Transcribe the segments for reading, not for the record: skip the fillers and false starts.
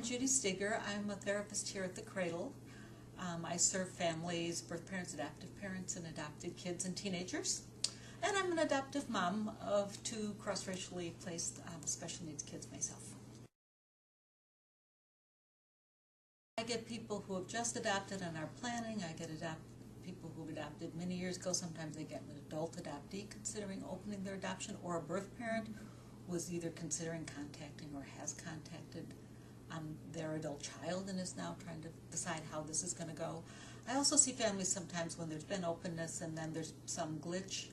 Judy Stigger. I'm a therapist here at the Cradle. I serve families, birth parents, adoptive parents, and adopted kids and teenagers. And I'm an adoptive mom of two cross-racially placed special needs kids myself. I get people who have just adopted and are planning. I get people who have adopted many years ago. Sometimes they get an adult adoptee considering opening their adoption, or a birth parent who is either considering contacting or has contacted their adult child and is now trying to decide how this is going to go. I also see families sometimes when there's been openness and then there's some glitch.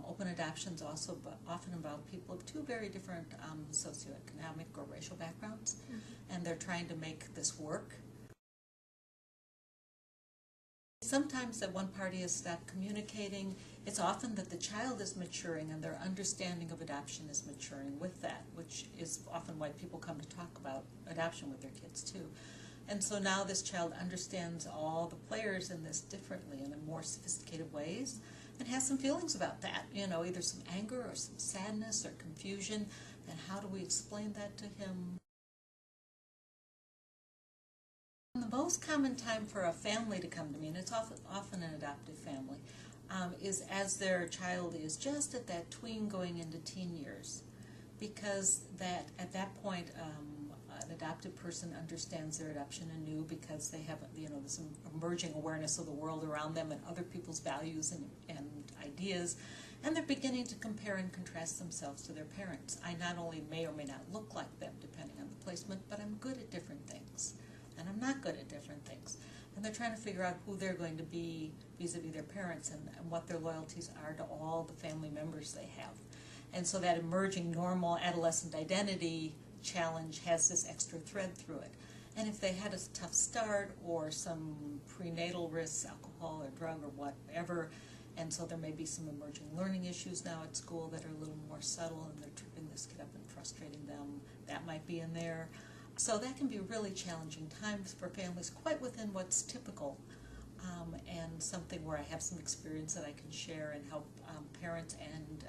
Open adoptions also often involve people of two very different socioeconomic or racial backgrounds, and they're trying to make this work. Sometimes that one party has stopped communicating. It's often that the child is maturing and their understanding of adoption is maturing with that, which is often why people come to talk about adoption with their kids too. And so now this child understands all the players in this differently and in more sophisticated ways, and has some feelings about that, either some anger or some sadness or confusion, and how do we explain that to him? The most common time for a family to come to me, and it's often an adoptive family, is as their child is just at that tween going into teen years, because at that point an adoptive person understands their adoption anew because they have this emerging awareness of the world around them and other people's values and ideas, and they're beginning to compare and contrast themselves to their parents. I not only may or may not look like them depending on the placement, but I'm good at different things. And I'm not good at different things. And they're trying to figure out who they're going to be vis-a-vis their parents and what their loyalties are to all the family members they have. And so that emerging normal adolescent identity challenge has this extra thread through it. And if they had a tough start or some prenatal risks, alcohol or drug or whatever, and so there may be some emerging learning issues now at school that are a little more subtle and they're tripping this kid up and frustrating them, that might be in there. So that can be really challenging times for families, quite within what's typical, and something where I have some experience that I can share and help parents and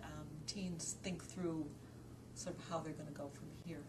teens think through sort of how they're going to go from here.